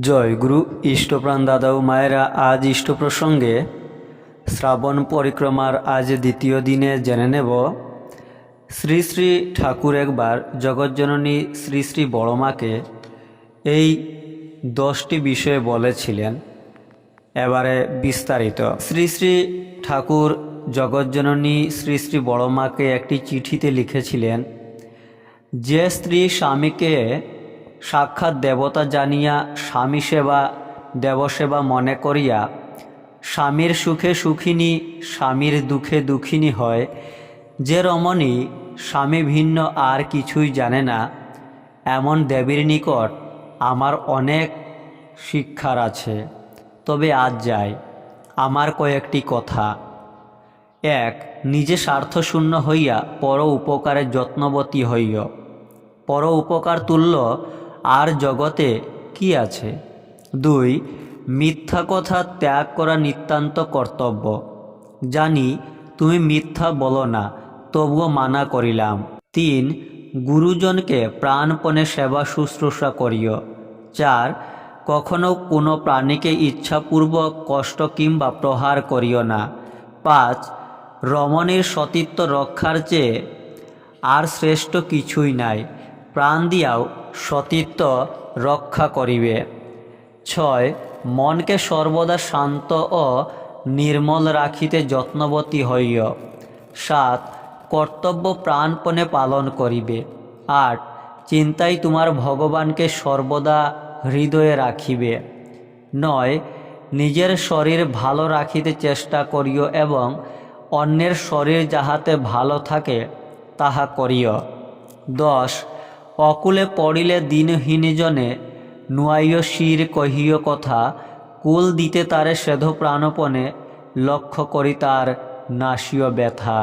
জয় গুরু ইষ্টপ্রাণ দাদা ও মায়েরা, আজ ইষ্ট প্রসঙ্গে শ্রাবণ পরিক্রমার আজ দ্বিতীয় দিনে জেনে নেব শ্রী শ্রী ঠাকুর একবার জগজ্জননী শ্রী শ্রী বড়মাকে এই 10টি বিষয়ে বলেছিলেন। এবারে বিস্তারিত। শ্রী শ্রী ঠাকুর জগজ্জননী শ্রী শ্রী বড়মাকে একটি চিঠিতে লিখেছিলেন, যে স্ত্রী স্বামীকে সাক্ষাৎ দেবতা জানিয়া স্বামী সেবা দেবসেবা মনে করিয়া স্বামীর সুখে সুখিনী স্বামীর দুঃখে দুঃখিনী হয়, যে রমণী স্বামী ভিন্ন আর কিছুই জানে না, এমন দেবীর নিকট আমার অনেক শিক্ষার আছে। তবে আজ যাই। আমার কয়েকটি কথা। 1. নিজে স্বার্থশূন্য হইয়া পর উপকারে যত্নবতী হইও। পর উপকার তুল্য আর জগতে কি আছে। 2. মিথ্যা কথা ত্যাগ করা নিতান্ত কর্তব্য। জানি তুমি মিথ্যা বলো না, তবুও মানা করিলাম। 3. গুরুজনকে প্রাণপণে সেবা শুশ্রূষা করিও। 4. কখনো কোনো প্রাণীকে ইচ্ছাপূর্বক কষ্ট কিংবা প্রহার করিও না। 5. রমণীর সতীত্ব রক্ষার চেয়ে আর শ্রেষ্ঠ কিছুই নাই, প্রাণ দিয়াও সতীত্ব রক্ষা করিবে। 6. মনকে সর্বদা শান্ত ও নির্মল রাখিতে যত্নবতী হইও। 7. কর্তব্য প্রাণপণে পালন করিবে। 8. চিন্তায় তোমার ভগবানকে সর্বদা হৃদয়ে রাখিবে। 9. নিজের শরীর ভালো রাখিতে চেষ্টা করিও এবং অন্যের শরীর যাহাতে ভালো থাকে তাহা করিও। 10. অকুলে পড়িলে দিনহীনজনে নুয়াইও শির কহিও কথা, কুল দিতে তারে সেধ প্রাণপণে লক্ষ্য করি তার নাসিও ব্যথা।